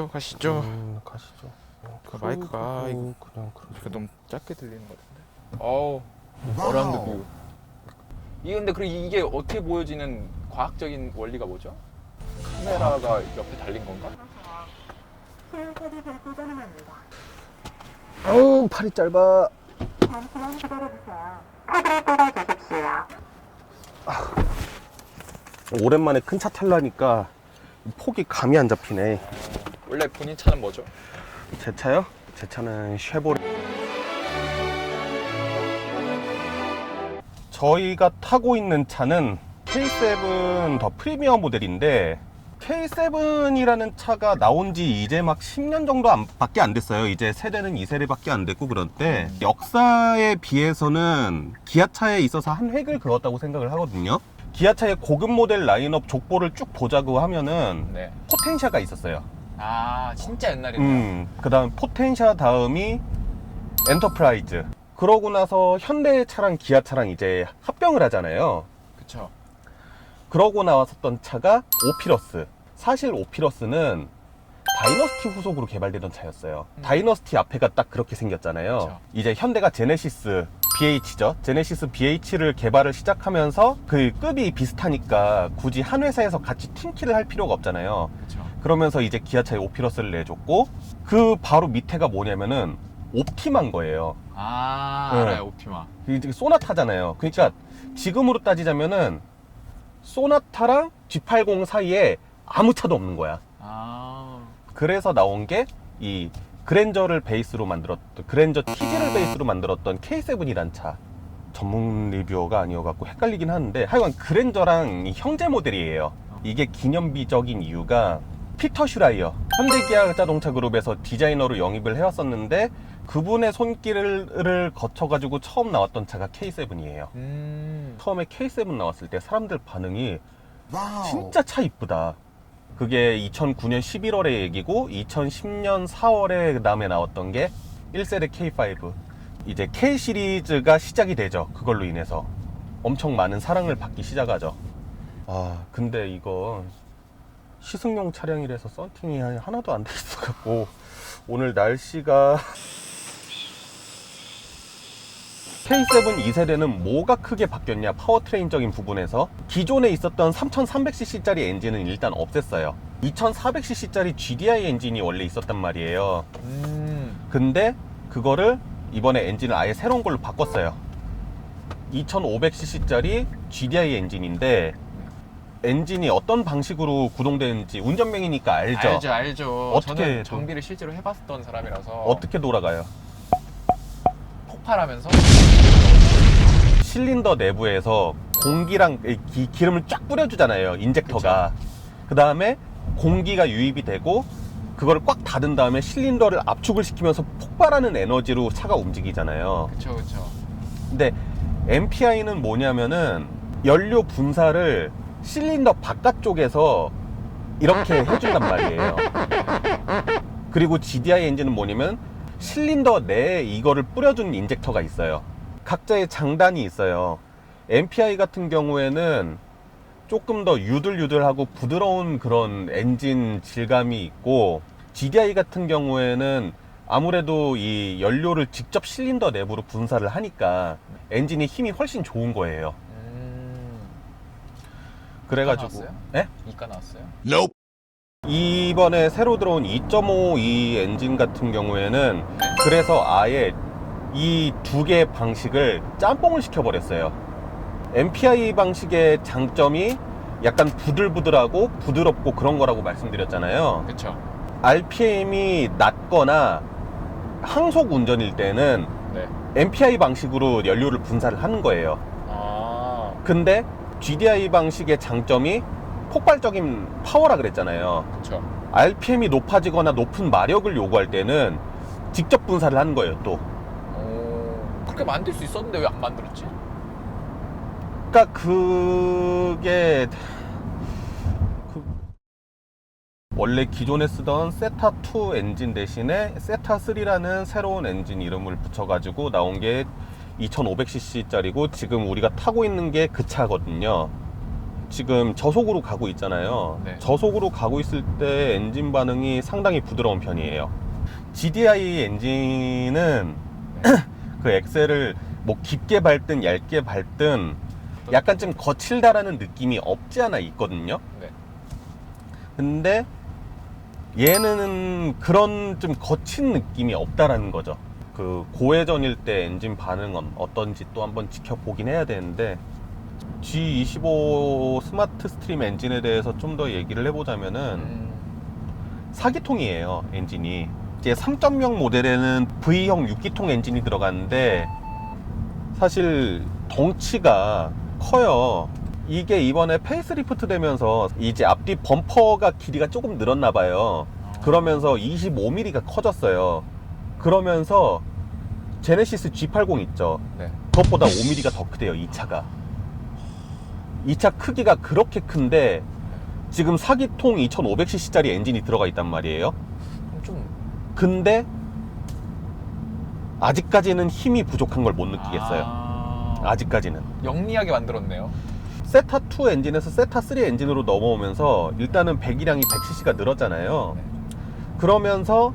가시죠. 가시죠. 그 마이크가 이거 그냥 너무 작게 들리는 것 같은데. 어우, 어라운드 뷰. 이게 근데 그리고 이게 어떻게 보여지는 과학적인 원리가 뭐죠? 카메라가 옆에 달린 건가? 어우, 팔이 짧아. 잠시만 기다려주세요. 카드를 뽑아주십시오. 오랜만에 큰 차 탈라니까 폭이 감이 안 잡히네. 원래 본인 차는 뭐죠? 제 차요? 제 차는 쉐보레. 저희가 타고 있는 차는 K7 더 프리미엄 모델인데, K7이라는 차가 나온 지 이제 막 10년 정도 밖에 안 됐어요. 이제 세대는 2세대밖에 안 됐고, 그런데 역사에 비해서는 기아차에 있어서 한 획을 그었다고 생각을 하거든요. 기아차의 고급 모델 라인업 족보를 쭉 보자고 하면은 네. 포텐샤가 있었어요. 아, 진짜 옛날이네요. 그 다음 포텐샤 다음이 엔터프라이즈. 그러고 나서 현대차랑 기아차랑 이제 합병을 하잖아요. 그쵸. 그러고 나왔었던 차가 오피러스. 사실 오피러스는 다이너스티 후속으로 개발되던 차였어요. 다이너스티 앞에가 딱 그렇게 생겼잖아요. 그쵸. 이제 현대가 제네시스 BH죠. 제네시스 BH를 개발을 시작하면서 그 급이 비슷하니까 굳이 한 회사에서 같이 팀키를 할 필요가 없잖아요. 그쵸. 그러면서 이제 기아차에 오피러스를 내줬고, 그 바로 밑에가 뭐냐면은 옵티마인 거예요. 아, 네. 알아요, 옵티마. 이게 소나타잖아요. 그러니까 지금으로 따지자면은 소나타랑 G80 사이에 아무 차도 없는 거야. 아, 그래서 나온 게 이 그랜저를 베이스로 만들었던, 그랜저 TG를 베이스로 만들었던 K7이란 차. 전문 리뷰어가 아니어갖고 헷갈리긴 하는데, 하여간 그랜저랑 형제 모델이에요. 이게 기념비적인 이유가 피터 슈라이어, 현대기아 자동차 그룹에서 디자이너로 영입을 해왔었는데, 그분의 손길을 거쳐가지고 처음 나왔던 차가 K7이에요. 처음에 K7 나왔을 때 사람들 반응이 진짜 차 이쁘다. 그게 2009년 11월의 얘기고, 2010년 4월에 그 다음에 나왔던 게 1세대 K5. 이제 K 시리즈가 시작이 되죠. 그걸로 인해서 엄청 많은 사랑을 받기 시작하죠. 아, 근데 이거 시승용 차량이라서 썬팅이 하나도 안 돼 있어갖고, 오늘 날씨가 K7 2세대는 뭐가 크게 바뀌었냐, 파워트레인적인 부분에서 기존에 있었던 3300cc짜리 엔진은 일단 없앴어요. 2400cc짜리 GDI 엔진이 원래 있었단 말이에요. 근데 그거를 이번에 엔진을 아예 새로운 걸로 바꿨어요. 2500cc짜리 GDI 엔진인데, 엔진이 어떤 방식으로 구동되는지 운전병이니까 알죠? 알죠. 어떻게 저는 정비를 실제로 해봤던 사람이라서. 어떻게 돌아가요? 폭발하면서 실린더 내부에서 공기랑 기름을 쫙 뿌려주잖아요, 인젝터가. 그 다음에 공기가 유입이 되고, 그거를 꽉 닫은 다음에 실린더를 압축을 시키면서 폭발하는 에너지로 차가 움직이잖아요. 그쵸. 근데 MPI는 뭐냐면은 연료 분사를 실린더 바깥쪽에서 이렇게 해준단 말이에요. 그리고 GDI 엔진은 뭐냐면 실린더 내에 이거를 뿌려준 인젝터가 있어요. 각자의 장단이 있어요. MPI 같은 경우에는 조금 더 유들유들하고 부드러운 그런 엔진 질감이 있고, GDI 같은 경우에는 아무래도 이 연료를 직접 실린더 내부로 분사를 하니까 엔진이 힘이 훨씬 좋은 거예요. 그래가지고 나왔어요? 네? 이가 나왔어요? 이번에 새로 들어온 2.5 이 엔진 같은 경우에는 그래서 아예 이 두 개의 방식을 짬뽕을 시켜버렸어요. MPI 방식의 장점이 약간 부들부들하고 부드럽고 그런 거라고 말씀드렸잖아요. 그쵸. RPM이 낮거나 항속 운전일 때는 네. MPI 방식으로 연료를 분사를 하는 거예요. 아, 근데 GDI 방식의 장점이 폭발적인 파워라 그랬잖아요. 그쵸. RPM이 높아지거나 높은 마력을 요구할 때는 직접 분사를 하는 거예요, 또. 그렇게 만들 수 있었는데 왜 안 만들었지? 그러니까 그게 원래 기존에 쓰던 세타2 엔진 대신에 세타3라는 새로운 엔진 이름을 붙여가지고 나온 게 2500cc짜리고, 지금 우리가 타고 있는 게 그 차거든요. 지금 저속으로 가고 있잖아요. 네. 저속으로 가고 있을 때 엔진 반응이 상당히 부드러운 편이에요. GDI 엔진은 그 엑셀을 뭐 깊게 밟든 얇게 밟든 약간 좀 거칠다라는 느낌이 없지 않아 있거든요. 네. 근데 얘는 그런 좀 거친 느낌이 없다라는 거죠. 그 고회전일 때 엔진 반응은 어떤지 또 한번 지켜보긴 해야 되는데, G25 스마트 스트림 엔진에 대해서 좀 더 얘기를 해보자면은 4기통이에요 엔진이. 이제 3.0 모델에는 V형 6기통 엔진이 들어갔는데 사실 덩치가 커요. 이게 이번에 페이스리프트 되면서 이제 앞뒤 범퍼가 길이가 조금 늘었나 봐요. 그러면서 25mm가 커졌어요. 그러면서 제네시스 G80 있죠. 네. 그것보다 5mm가 더 크대요, 이 차가. 이 차 크기가 그렇게 큰데 지금 4기통 2500cc짜리 엔진이 들어가 있단 말이에요. 좀 근데 아직까지는 힘이 부족한 걸 못 느끼겠어요. 아직까지는. 영리하게 만들었네요. 세타2 엔진에서 세타3 엔진으로 넘어오면서 일단은 배기량이 100cc가 늘었잖아요. 네. 그러면서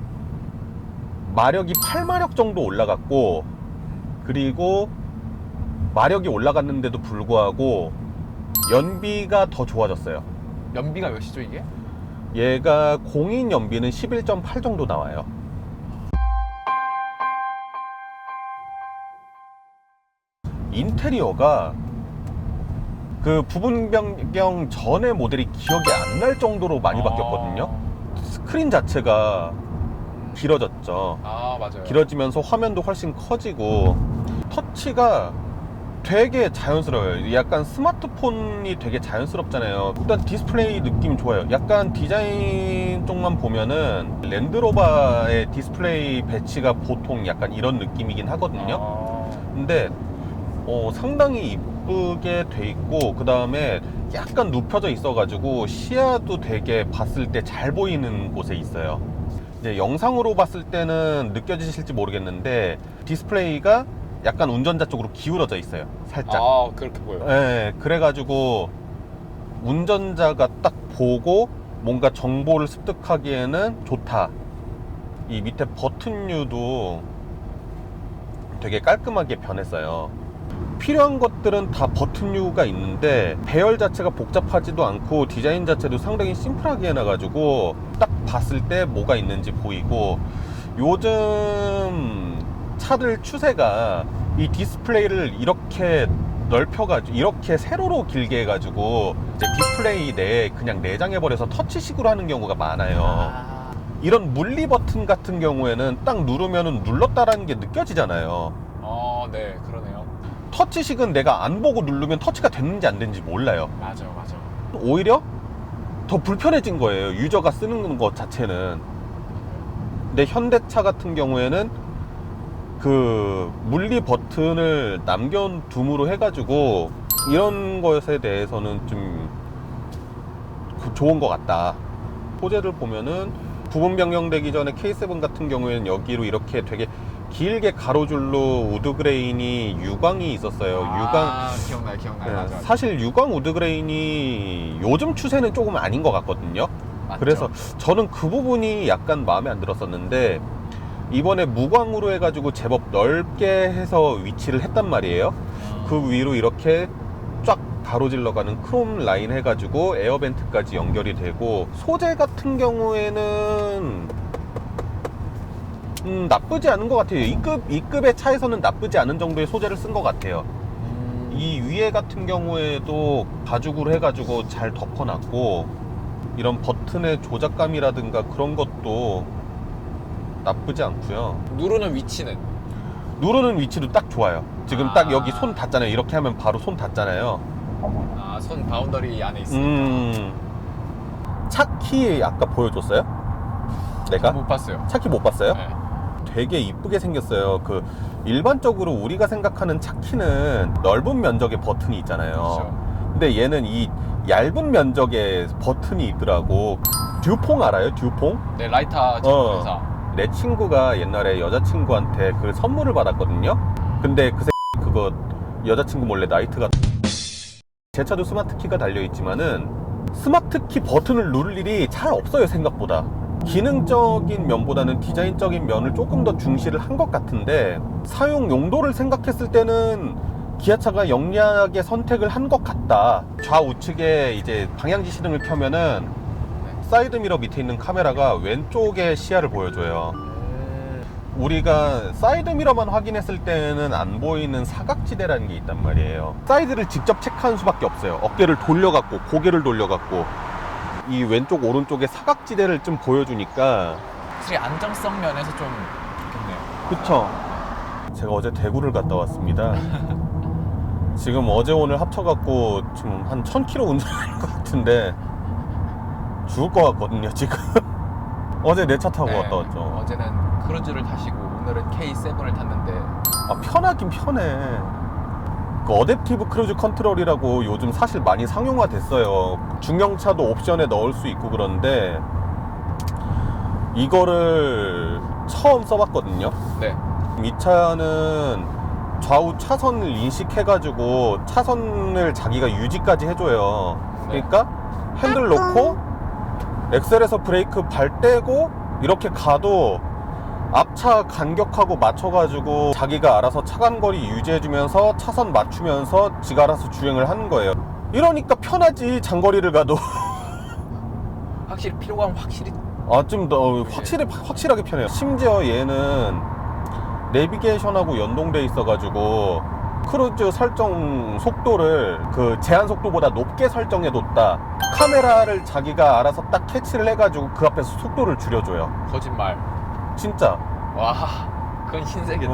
마력이 8마력 정도 올라갔고, 그리고 마력이 올라갔는데도 불구하고 연비가 더 좋아졌어요. 연비가 몇이죠 이게? 얘가 공인 연비는 11.8 정도 나와요. 인테리어가 그 부분 변경 전의 모델이 기억이 안 날 정도로 많이 바뀌었거든요. 스크린 자체가 길어졌죠. 아 맞아요. 길어지면서 화면도 훨씬 커지고 터치가 되게 자연스러워요. 약간 스마트폰이 되게 자연스럽잖아요. 일단 디스플레이 느낌 좋아요. 약간 디자인 쪽만 보면은 랜드로버의 디스플레이 배치가 보통 약간 이런 느낌이긴 하거든요. 근데 상당히 이쁘게 돼 있고, 그 다음에 약간 눕혀져 있어 가지고 시야도 되게 봤을 때 잘 보이는 곳에 있어요. 이제 영상으로 봤을 때는 느껴지실지 모르겠는데 디스플레이가 약간 운전자 쪽으로 기울어져 있어요, 살짝. 아 그렇게 보여요. 네, 그래가지고 운전자가 딱 보고 뭔가 정보를 습득하기에는 좋다. 이 밑에 버튼류도 되게 깔끔하게 변했어요. 필요한 것들은 다 버튼류가 있는데 배열 자체가 복잡하지도 않고 디자인 자체도 상당히 심플하게 해놔가지고 딱 봤을 때 뭐가 있는지 보이고, 요즘 차들 추세가 이 디스플레이를 이렇게 넓혀가지고 이렇게 세로로 길게 해가지고 이제 디스플레이 내에 그냥 내장해버려서 터치식으로 하는 경우가 많아요. 이런 물리 버튼 같은 경우에는 딱 누르면은 눌렀다라는 게 느껴지잖아요. 네 그러네요. 터치식은 내가 안 보고 누르면 터치가 됐는지 안 됐는지 몰라요. 맞아. 오히려 더 불편해진 거예요, 유저가 쓰는 것 자체는. 근데 현대차 같은 경우에는 그 물리 버튼을 남겨둠으로 해가지고 이런 것에 대해서는 좀 좋은 것 같다. 소재를 보면은 부분 변경되기 전에 K7 같은 경우에는 여기로 이렇게 되게 길게 가로줄로 우드그레인이 유광이 있었어요. 유광. 기억나요. 맞아. 사실 유광 우드그레인이 요즘 추세는 조금 아닌 것 같거든요. 맞죠? 그래서 저는 그 부분이 약간 마음에 안 들었었는데, 이번에 무광으로 해가지고 제법 넓게 해서 위치를 했단 말이에요. 그 위로 이렇게 쫙 가로질러 가는 크롬 라인 해가지고 에어벤트까지 연결이 되고, 소재 같은 경우에는 나쁘지 않은 것 같아요. E급의 차에서는 나쁘지 않은 정도의 소재를 쓴 것 같아요. 이 위에 같은 경우에도 가죽으로 해가지고 잘 덮어놨고, 이런 버튼의 조작감이라든가 그런 것도 나쁘지 않고요. 누르는 위치는? 누르는 위치도 딱 좋아요. 지금 딱 여기 손 닿잖아요. 이렇게 하면 바로 손 닿잖아요. 손 바운더리 안에 있으니까. 차 키 아까 보여줬어요? 내가? 못 봤어요. 차 키 못 봤어요? 네. 되게 이쁘게 생겼어요. 그 일반적으로 우리가 생각하는 차 키는 넓은 면적의 버튼이 있잖아요. 그렇죠. 근데 얘는 이 얇은 면적의 버튼이 있더라고. 듀퐁 알아요? 듀퐁? 네 라이터 제조회사. 내 친구가 옛날에 여자친구한테 그 선물을 받았거든요. 근데 그 그거 여자친구 몰래 나이트가 제 차도 스마트키가 달려있지만은 스마트키 버튼을 누를 일이 잘 없어요. 생각보다 기능적인 면보다는 디자인적인 면을 조금 더 중시를 한 것 같은데, 사용 용도를 생각했을 때는 기아차가 영리하게 선택을 한 것 같다. 좌우측에 이제 방향지 시등을 켜면은 사이드미러 밑에 있는 카메라가 왼쪽에 시야를 보여줘요. 우리가 사이드미러만 확인했을 때는 안 보이는 사각지대라는 게 있단 말이에요. 사이드를 직접 체크하는 수밖에 없어요. 어깨를 돌려갖고 고개를 돌려갖고 이 왼쪽 오른쪽에 사각지대를 좀 보여주니까. 확실히 안정성 면에서 좀 좋겠네요. 그쵸. 제가 어제 대구를 갔다 왔습니다. 지금 어제 오늘 합쳐갖고 지금 한 1000km 운전할 것 같은데 죽을 것 같거든요 지금. 어제 내 차 타고 네, 갔다 왔죠. 어제는 크루즈를 타시고 오늘은 K7을 탔는데 아, 편하긴 편해. 그 어댑티브 크루즈 컨트롤이라고 요즘 사실 많이 상용화 됐어요. 중형차도 옵션에 넣을 수 있고. 그런데 이거를 처음 써봤거든요. 네. 이 차는 좌우 차선을 인식해가지고 차선을 자기가 유지까지 해줘요. 네. 그러니까 핸들 놓고 엑셀에서 브레이크 발 떼고 이렇게 가도 앞차 간격하고 맞춰가지고 자기가 알아서 차간거리 유지해주면서 차선 맞추면서 지가 알아서 주행을 하는 거예요. 이러니까 편하지. 장거리를 가도. 확실히 피로감 확실히 아, 좀 더 확실하게 편해요. 심지어 얘는 내비게이션하고 연동돼 있어가지고 크루즈 설정 속도를 그 제한 속도보다 높게 설정해뒀다. 카메라를 자기가 알아서 딱 캐치를 해가지고 그 앞에서 속도를 줄여줘요. 거짓말. 진짜. 와, 그건 신세계다.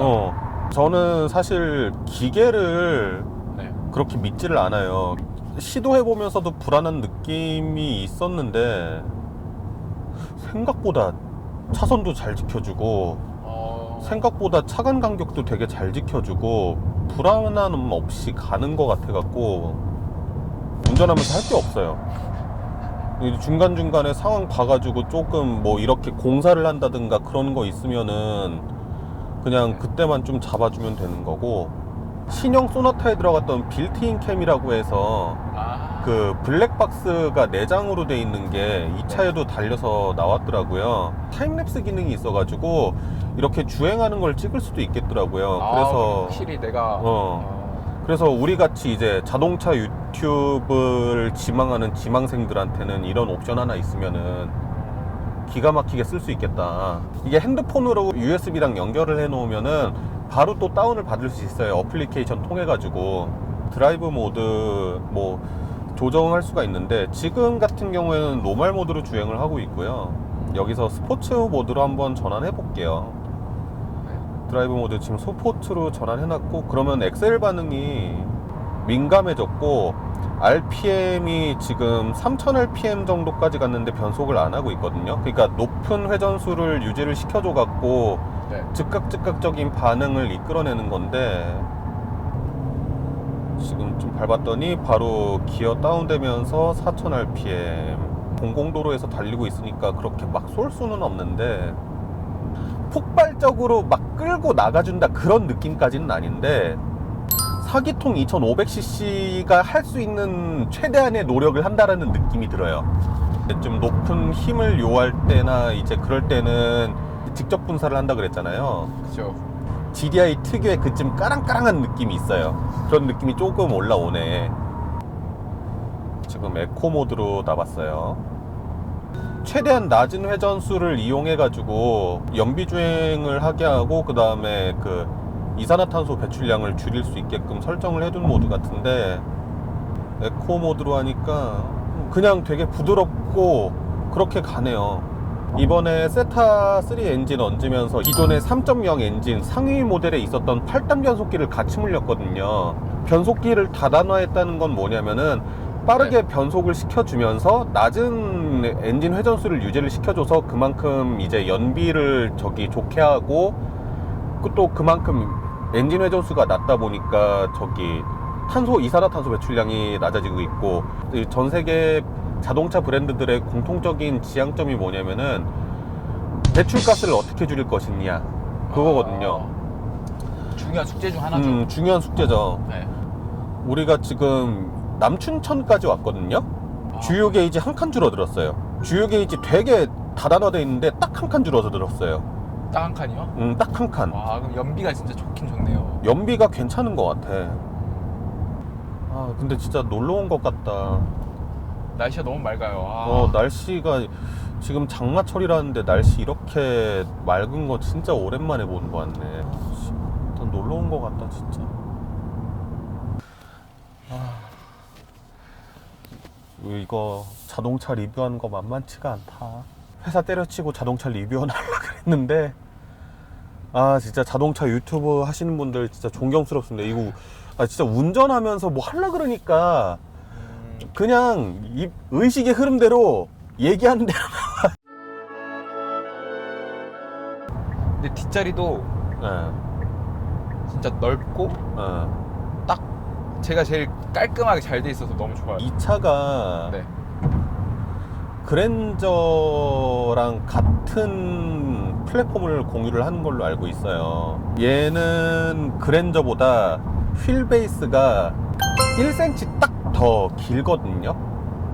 저는 사실 기계를 네. 그렇게 믿지를 않아요. 시도해보면서도 불안한 느낌이 있었는데 생각보다 차선도 잘 지켜주고 생각보다 차간 간격도 되게 잘 지켜주고 불안함 없이 가는 것 같아갖고 운전하면서 할 게 없어요. 중간중간에 상황 봐가지고 조금 뭐 이렇게 공사를 한다든가 그런 거 있으면은 그냥 그때만 좀 잡아주면 되는 거고, 신형 소나타에 들어갔던 빌트인 캠이라고 해서 그 블랙박스가 내장으로 돼 있는 게 이 차에도 달려서 나왔더라고요. 타임랩스 기능이 있어가지고 이렇게 주행하는 걸 찍을 수도 있겠더라고요. 그래서 확실히 내가 그래서 우리 같이 이제 자동차 유튜브를 지망하는 지망생들한테는 이런 옵션 하나 있으면은 기가 막히게 쓸 수 있겠다. 이게 핸드폰으로 USB랑 연결을 해 놓으면은 바로 또 다운을 받을 수 있어요. 어플리케이션 통해 가지고 드라이브 모드 뭐 조정할 수가 있는데, 지금 같은 경우에는 노멀 모드로 주행을 하고 있고요. 여기서 스포츠 모드로 한번 전환해 볼게요. 드라이브 모드 지금 스포츠로 전환해 놨고, 그러면 엑셀 반응이 민감해졌고 RPM이 지금 3000rpm 정도까지 갔는데 변속을 안 하고 있거든요. 그러니까 높은 회전수를 유지를 시켜줘 갖고 즉각적인 반응을 이끌어내는 건데, 지금 좀 밟았더니 바로 기어 다운되면서 4000rpm. 공공도로에서 달리고 있으니까 그렇게 막 쏠 수는 없는데 폭발적으로 막 끌고 나가준다 그런 느낌까지는 아닌데, 4기통 2500cc가 할 수 있는 최대한의 노력을 한다라는 느낌이 들어요. 좀 높은 힘을 요할 때나 이제 그럴 때는 직접 분사를 한다 그랬잖아요. 그죠. GDI 특유의 그 좀 까랑까랑한 느낌이 있어요. 그런 느낌이 조금 올라오네. 지금 에코 모드로 나왔어요. 최대한 낮은 회전수를 이용해 가지고 연비 주행을 하게 하고, 그 다음에 그 이산화탄소 배출량을 줄일 수 있게끔 설정을 해둔 모드 같은데, 에코 모드로 하니까 그냥 되게 부드럽고 그렇게 가네요. 이번에 세타3 엔진 얹으면서 기존의 3.0 엔진 상위 모델에 있었던 8단 변속기를 같이 물렸거든요. 변속기를 다단화했다는 건 뭐냐면은 빠르게 변속을 시켜주면서 낮은 엔진 회전수를 유지를 시켜줘서 그만큼 이제 연비를 좋게 하고, 또 그만큼 엔진 회전수가 낮다 보니까 이산화탄소 배출량이 낮아지고 있고, 전 세계 자동차 브랜드들의 공통적인 지향점이 뭐냐면은 배출가스를 어떻게 줄일 것이냐 그거거든요. 중요한 숙제 중 하나죠. 중요한 숙제죠. 네. 우리가 지금 남춘천까지 왔거든요. 아. 주유 게이지 한 칸 줄어들었어요. 주유 게이지 되게 다단화되어 있는데 딱 한 칸 줄어들었어요. 딱 한 칸이요? 딱 한 칸. 와 그럼 연비가 진짜 좋긴 좋네요. 연비가 괜찮은 것 같아. 아 근데 진짜 놀러 온 것 같다. 날씨가 너무 맑아요. 아. 날씨가 지금 장마철이라는데 날씨 이렇게 맑은 거 진짜 오랜만에 보는 거 같네. 일단 놀러 온 것 같다 진짜. 이거 자동차 리뷰하는 거 만만치가 않다. 회사 때려치고 자동차 리뷰하려고 그랬는데 진짜 자동차 유튜브 하시는 분들 진짜 존경스럽습니다. 이거 진짜 운전하면서 뭐 하려고 그러니까 그냥 이 의식의 흐름대로 얘기하는 대로. 근데 뒷자리도 네. 진짜 넓고 딱 제가 제일 깔끔하게 잘 돼 있어서 너무 좋아요. 이 차가 네. 그랜저랑 같은 플랫폼을 공유를 하는 걸로 알고 있어요. 얘는 그랜저보다 휠 베이스가 1cm 딱 더 길거든요.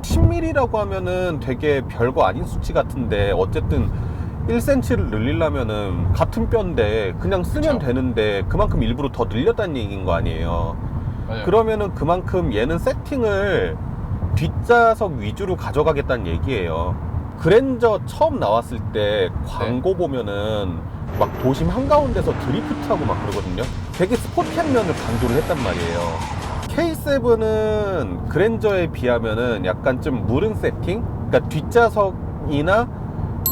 10mm라고 하면은 되게 별거 아닌 수치 같은데 어쨌든 1cm를 늘리려면은 같은 뼈인데 그냥 쓰면 그쵸. 되는데 그만큼 일부러 더 늘렸다는 얘기인 거 아니에요. 맞아요. 그러면은 그만큼 얘는 세팅을 뒷좌석 위주로 가져가겠다는 얘기예요. 그랜저 처음 나왔을 때 광고 보면은 막 도심 한가운데서 드리프트하고 막 그러거든요. 되게 스포티한 면을 강조를 했단 말이에요. K7은 그랜저에 비하면은 약간 좀 무른 세팅? 그러니까 뒷좌석이나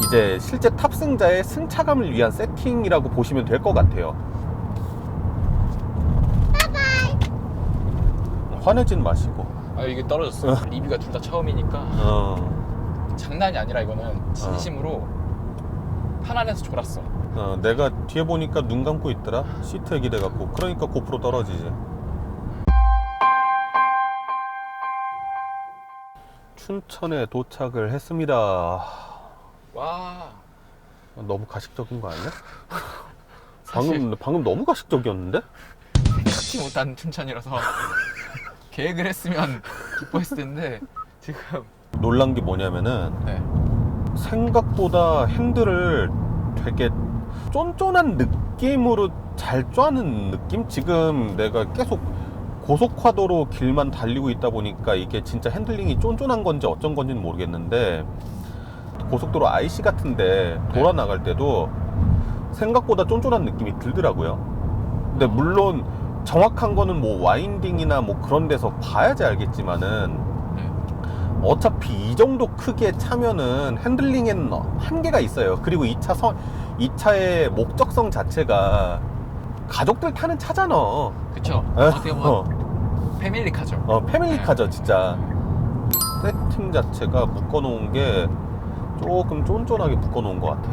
이제 실제 탑승자의 승차감을 위한 세팅이라고 보시면 될 것 같아요. 화내진 마시고. 이게 떨어졌어요. 리뷰가 둘 다 처음이니까 장난이 아니라 이거는 진심으로 편안해서 졸았어. 내가 뒤에 보니까 눈 감고 있더라. 시트에 기대갖고. 그러니까 고프로 떨어지지. 춘천에 도착을 했습니다. 와. 너무 가식적인 거 아니야? 사실- 방금 너무 가식적이었는데? 생각지 못한 춘천이라서 계획을 했으면 기뻐했을 텐데 지금 놀란 게 뭐냐면은 네. 생각보다 핸들을 되게 쫀쫀한 느낌으로 잘 쬐는 느낌? 지금 내가 계속 고속화도로 길만 달리고 있다 보니까 이게 진짜 핸들링이 쫀쫀한 건지 어쩐 건지는 모르겠는데 고속도로 IC 같은데 돌아 나갈 때도 생각보다 쫀쫀한 느낌이 들더라고요. 근데 물론 정확한 거는 뭐 와인딩이나 뭐 그런 데서 봐야지 알겠지만은 어차피 이 정도 크기의 차면은 핸들링에는 한계가 있어요. 그리고 이 차의 목적성 자체가 가족들 타는 차잖아. 그쵸. 어떻게 보면 패밀리카죠. 패밀리카죠 진짜. 세팅 자체가 묶어놓은 게 조금 쫀쫀하게 묶어놓은 것 같아.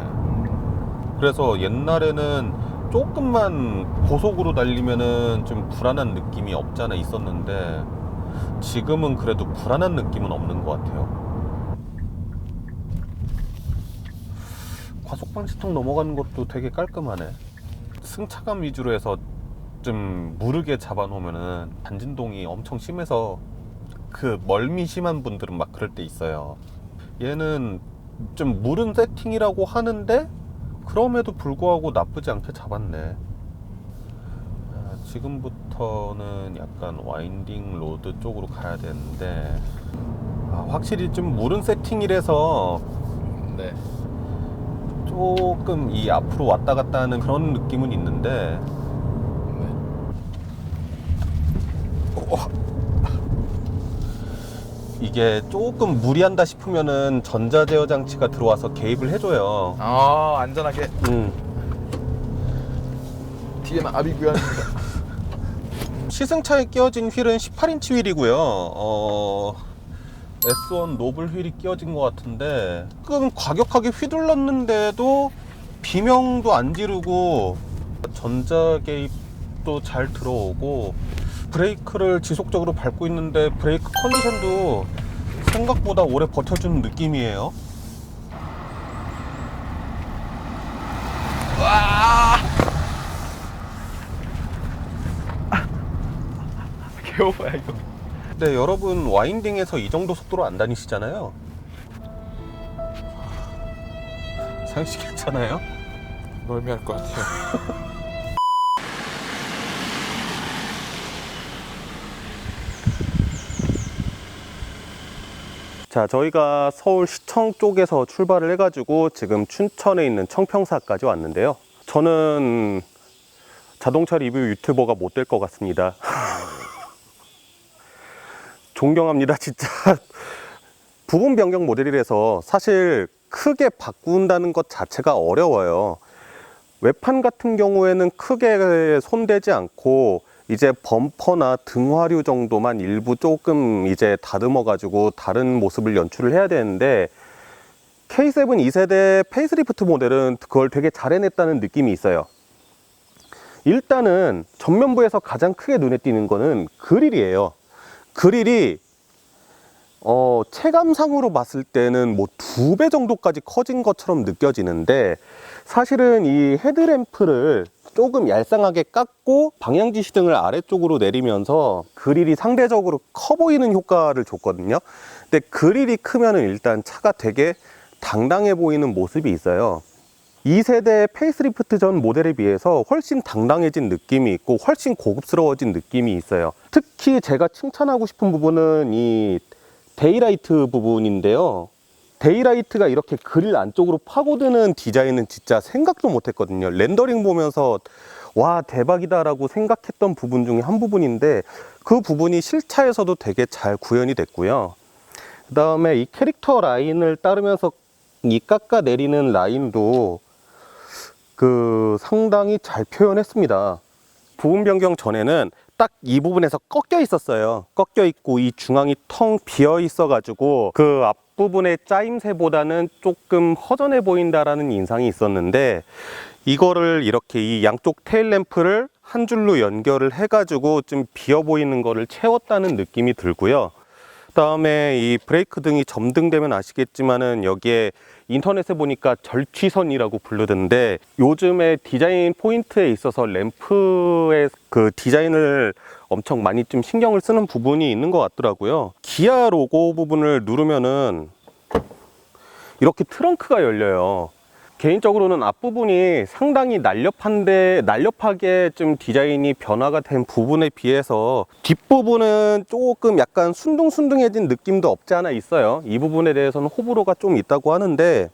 그래서 옛날에는 조금만 고속으로 달리면은 좀 불안한 느낌이 없지 않아 있었는데 지금은 그래도 불안한 느낌은 없는 것 같아요. 과속 방지턱 넘어가는 것도 되게 깔끔하네. 승차감 위주로 해서 좀 무르게 잡아놓으면은 반진동이 엄청 심해서 그 멀미 심한 분들은 막 그럴 때 있어요. 얘는 좀 무른 세팅이라고 하는데 그럼에도 불구하고 나쁘지 않게 잡았네. 지금부터는 약간 와인딩 로드 쪽으로 가야 되는데 확실히 좀 무른 세팅이라서 네. 조금 이 앞으로 왔다 갔다 하는 그런 느낌은 있는데 이게 조금 무리한다 싶으면은 전자제어 장치가 들어와서 개입을 해줘요. 안전하게 뒤에만 압이 구현합니다. 시승차에 끼워진 휠은 18인치 휠이고요. S1 노블 휠이 끼워진 것 같은데 조금 과격하게 휘둘렀는데도 비명도 안 지르고 전자 개입도 잘 들어오고 브레이크를 지속적으로 밟고 있는데 브레이크 컨디션도 생각보다 오래 버텨주는 느낌이에요. 와. 개오바야 이거. 네, 여러분 와인딩에서 이 정도 속도로 안 다니시잖아요. 상씨 괜찮아요? 멀미할 것 같아요. 자, 저희가 서울 시청 쪽에서 출발을 해가지고 지금 춘천에 있는 청평사까지 왔는데요. 저는 자동차 리뷰 유튜버가 못 될 것 같습니다. 존경합니다, 진짜. 부분 변경 모델이라서 사실 크게 바꾼다는 것 자체가 어려워요. 외판 같은 경우에는 크게 손대지 않고 이제 범퍼나 등화류 정도만 일부 조금 이제 다듬어 가지고 다른 모습을 연출을 해야 되는데, K7 2세대 페이스리프트 모델은 그걸 되게 잘 해냈다는 느낌이 있어요. 일단은 전면부에서 가장 크게 눈에 띄는 거는 그릴이에요. 그릴이 체감상으로 봤을 때는 뭐 2배 정도까지 커진 것처럼 느껴지는데, 사실은 이 헤드램프를 조금 얄쌍하게 깎고 방향지시등을 아래쪽으로 내리면서 그릴이 상대적으로 커 보이는 효과를 줬거든요. 근데 그릴이 크면은 일단 차가 되게 당당해 보이는 모습이 있어요. 2세대 페이스리프트 전 모델에 비해서 훨씬 당당해진 느낌이 있고 훨씬 고급스러워진 느낌이 있어요. 특히 제가 칭찬하고 싶은 부분은 이 데이라이트 부분인데요. 데이라이트가 이렇게 그릴 안쪽으로 파고드는 디자인은 진짜 생각도 못 했거든요. 렌더링 보면서 와, 대박이다 라고 생각했던 부분 중에 한 부분인데, 그 부분이 실차에서도 되게 잘 구현이 됐고요. 그 다음에 이 캐릭터 라인을 따르면서 이 깎아내리는 라인도 상당히 잘 표현했습니다. 부분 변경 전에는 딱 이 부분에서 꺾여 있었어요. 꺾여 있고 이 중앙이 텅 비어 있어 가지고 그 앞부분의 짜임새보다는 조금 허전해 보인다라는 인상이 있었는데, 이거를 이렇게 이 양쪽 테일 램프를 한 줄로 연결을 해 가지고 좀 비어 보이는 거를 채웠다는 느낌이 들고요. 그다음에 이 브레이크 등이 점등되면 아시겠지만은 여기에 인터넷에 보니까 절취선이라고 부르던데, 요즘에 디자인 포인트에 있어서 램프의 그 디자인을 엄청 많이 좀 신경을 쓰는 부분이 있는 것 같더라고요. 기아 로고 부분을 누르면은 이렇게 트렁크가 열려요. 개인적으로는 앞부분이 상당히 날렵하게 좀 디자인이 변화가 된 부분에 비해서 뒷부분은 조금 약간 순둥순둥해진 느낌도 없지 않아 있어요. 이 부분에 대해서는 호불호가 좀 있다고 하는데,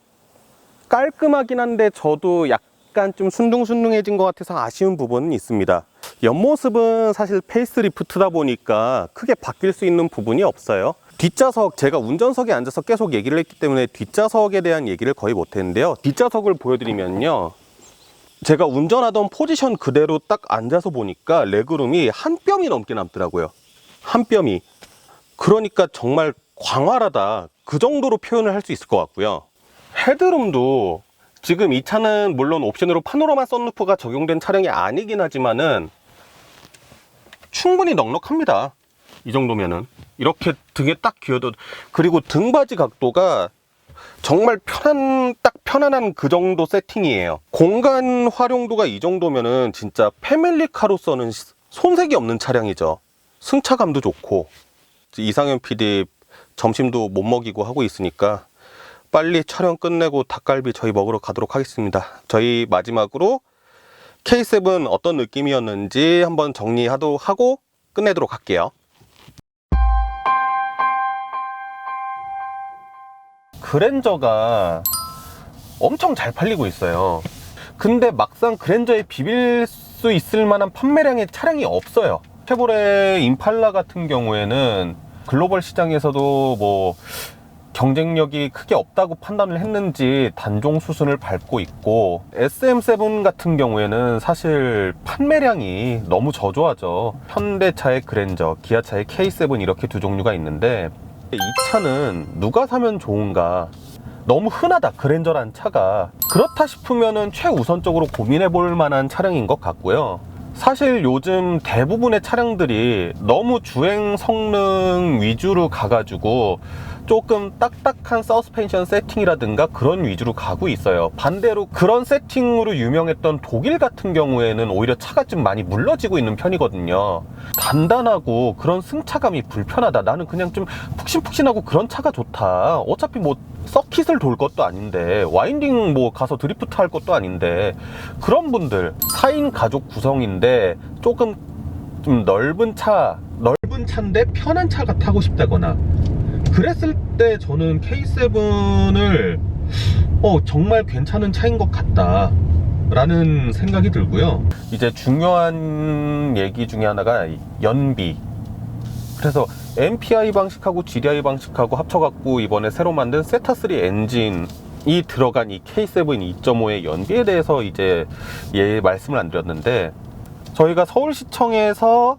깔끔하긴 한데 저도 약간 좀 순둥순둥해진 것 같아서 아쉬운 부분은 있습니다. 옆모습은 사실 페이스리프트다 보니까 크게 바뀔 수 있는 부분이 없어요. 뒷좌석, 제가 운전석에 앉아서 계속 얘기를 했기 때문에 뒷좌석에 대한 얘기를 거의 못했는데요. 뒷좌석을 보여드리면요, 제가 운전하던 포지션 그대로 딱 앉아서 보니까 레그룸이 한 뼘이 넘게 남더라고요. 한 뼘이. 그러니까 정말 광활하다, 그 정도로 표현을 할 수 있을 것 같고요. 헤드룸도 지금 이 차는 물론 옵션으로 파노라마 선루프가 적용된 차량이 아니긴 하지만은 충분히 넉넉합니다. 이 정도면은 이렇게 등에 딱 기어도, 그리고 등받이 각도가 정말 편안한 그 정도 세팅이에요. 공간 활용도가 이 정도면은 진짜 패밀리카로서는 손색이 없는 차량이죠. 승차감도 좋고. 이상현 PD 점심도 못 먹이고 하고 있으니까 빨리 촬영 끝내고 닭갈비 저희 먹으러 가도록 하겠습니다. 저희 마지막으로 K7 어떤 느낌이었는지 한번 정리하고 끝내도록 할게요. 그랜저가 엄청 잘 팔리고 있어요. 근데 막상 그랜저에 비빌 수 있을 만한 판매량의 차량이 없어요. 쉐보레 임팔라 같은 경우에는 글로벌 시장에서도 뭐 경쟁력이 크게 없다고 판단을 했는지 단종 수순을 밟고 있고, SM7 같은 경우에는 사실 판매량이 너무 저조하죠. 현대차의 그랜저, 기아차의 K7 이렇게 두 종류가 있는데, 이 차는 누가 사면 좋은가, 너무 흔하다 그랜저란 차가, 그렇다 싶으면은 최우선적으로 고민해 볼 만한 차량인 것 같고요. 사실 요즘 대부분의 차량들이 너무 주행 성능 위주로 가가지고 조금 딱딱한 서스펜션 세팅이라든가 그런 위주로 가고 있어요. 반대로 그런 세팅으로 유명했던 독일 같은 경우에는 오히려 차가 좀 많이 물러지고 있는 편이거든요. 단단하고 그런 승차감이 불편하다. 나는 그냥 좀 푹신푹신하고 그런 차가 좋다. 어차피 뭐 서킷을 돌 것도 아닌데, 와인딩 뭐 가서 드리프트 할 것도 아닌데, 그런 분들 4인 가족 구성인데 조금 좀 넓은 차인데 편한 차가 타고 싶다거나 그랬을 때 저는 K7을 정말 괜찮은 차인 것 같다 라는 생각이 들고요. 이제 중요한 얘기 중에 하나가 연비. 그래서 MPI 방식하고 GDI 방식하고 합쳐갖고 이번에 새로 만든 세타3 엔진이 들어간 이 K7 2.5의 연비에 대해서 이제 말씀을 안 드렸는데, 저희가 서울시청에서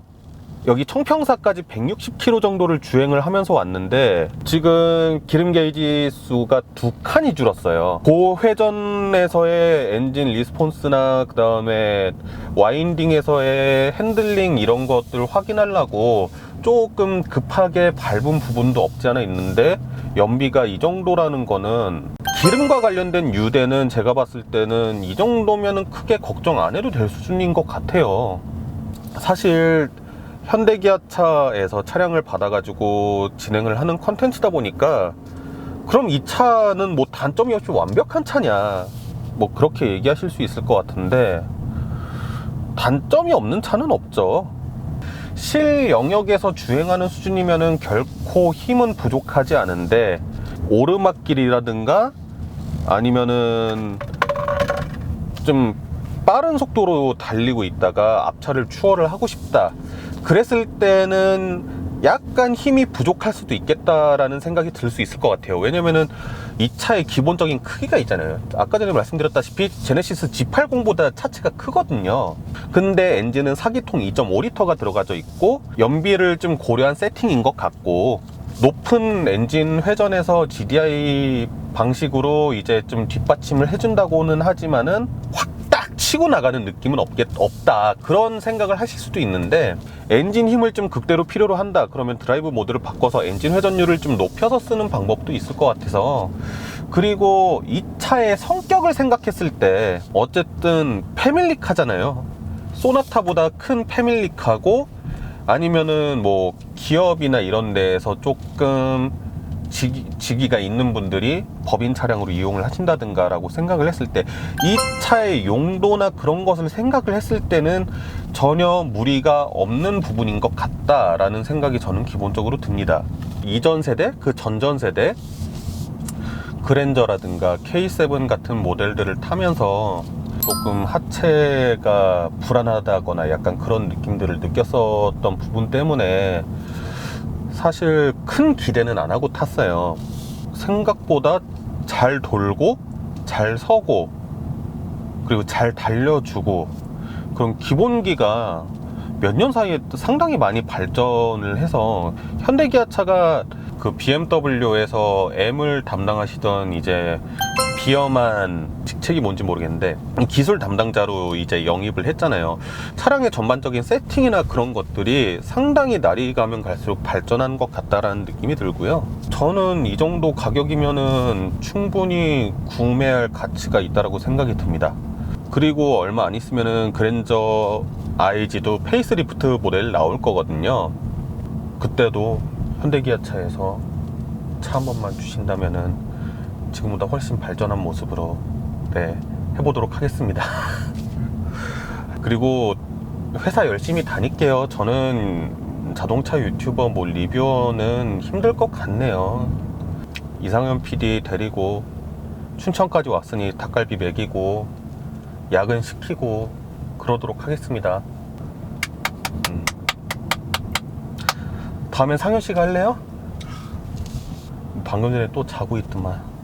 여기 청평사까지 160km 정도를 주행을 하면서 왔는데 지금 기름 게이지 수가 2칸이 줄었어요. 고회전에서의 엔진 리스폰스나 그 다음에 와인딩에서의 핸들링 이런 것들 확인하려고 조금 급하게 밟은 부분도 없지 않아 있는데, 연비가 이 정도라는 거는 기름과 관련된 유대는 제가 봤을 때는 이 정도면은 크게 걱정 안 해도 될 수준인 것 같아요. 사실 현대기아차에서 차량을 받아가지고 진행을 하는 컨텐츠다 보니까 그럼 이 차는 뭐 단점이 없이 완벽한 차냐, 뭐 그렇게 얘기하실 수 있을 것 같은데, 단점이 없는 차는 없죠. 실 영역에서 주행하는 수준이면은 결코 힘은 부족하지 않은데, 오르막길이라든가 아니면은 좀 빠른 속도로 달리고 있다가 앞차를 추월을 하고 싶다, 그랬을 때는 약간 힘이 부족할 수도 있겠다라는 생각이 들 수 있을 것 같아요. 왜냐면은 이 차의 기본적인 크기가 있잖아요. 아까 전에 말씀드렸다시피 제네시스 G80보다 차체가 크거든요. 근데 엔진은 4기통 2.5L가 들어가져 있고 연비를 좀 고려한 세팅인 것 같고, 높은 엔진 회전에서 GDI 방식으로 이제 좀 뒷받침을 해준다고는 하지만은 확 딱 치고 나가는 느낌은 없다, 그런 생각을 하실 수도 있는데, 엔진 힘을 좀 극대로 필요로 한다 그러면 드라이브 모드를 바꿔서 엔진 회전율을 좀 높여서 쓰는 방법도 있을 것 같아서. 그리고 이 차의 성격을 생각했을 때 어쨌든 패밀리카잖아요. 소나타보다 큰 패밀리카고, 아니면은 뭐 기업이나 이런 데에서 조금 직위가 있는 분들이 법인 차량으로 이용을 하신다든가 라고 생각을 했을 때, 이 차의 용도나 그런 것을 생각을 했을 때는 전혀 무리가 없는 부분인 것 같다라는 생각이 저는 기본적으로 듭니다. 이전 세대, 그 전전 세대 그랜저라든가 K7 같은 모델들을 타면서 조금 하체가 불안하다거나 약간 그런 느낌들을 느꼈었던 부분 때문에 사실 큰 기대는 안 하고 탔어요. 생각보다 잘 돌고 잘 서고 그리고 잘 달려주고, 그런 기본기가 몇 년 사이에 상당히 많이 발전을 해서, 현대기아차가 그 BMW에서 M을 담당하시던 이제 비엄한 직책이 뭔지 모르겠는데 기술 담당자로 이제 영입을 했잖아요. 차량의 전반적인 세팅이나 그런 것들이 상당히 날이 가면 갈수록 발전한 것 같다라는 느낌이 들고요. 저는 이 정도 가격이면은 충분히 구매할 가치가 있다라고 생각이 듭니다. 그리고 얼마 안 있으면은 그랜저 IG도 페이스리프트 모델 나올 거거든요. 그때도 현대기아차에서 차 한 번만 주신다면은 지금보다 훨씬 발전한 모습으로 해보도록 하겠습니다. 그리고 회사 열심히 다닐게요. 저는 자동차 유튜버 뭐 리뷰어는 힘들 것 같네요. 이상현 PD 데리고 춘천까지 왔으니 닭갈비 먹이고 야근 시키고 그러도록 하겠습니다. 다음엔 상현 씨가 할래요? 방금 전에 또 자고 있더만.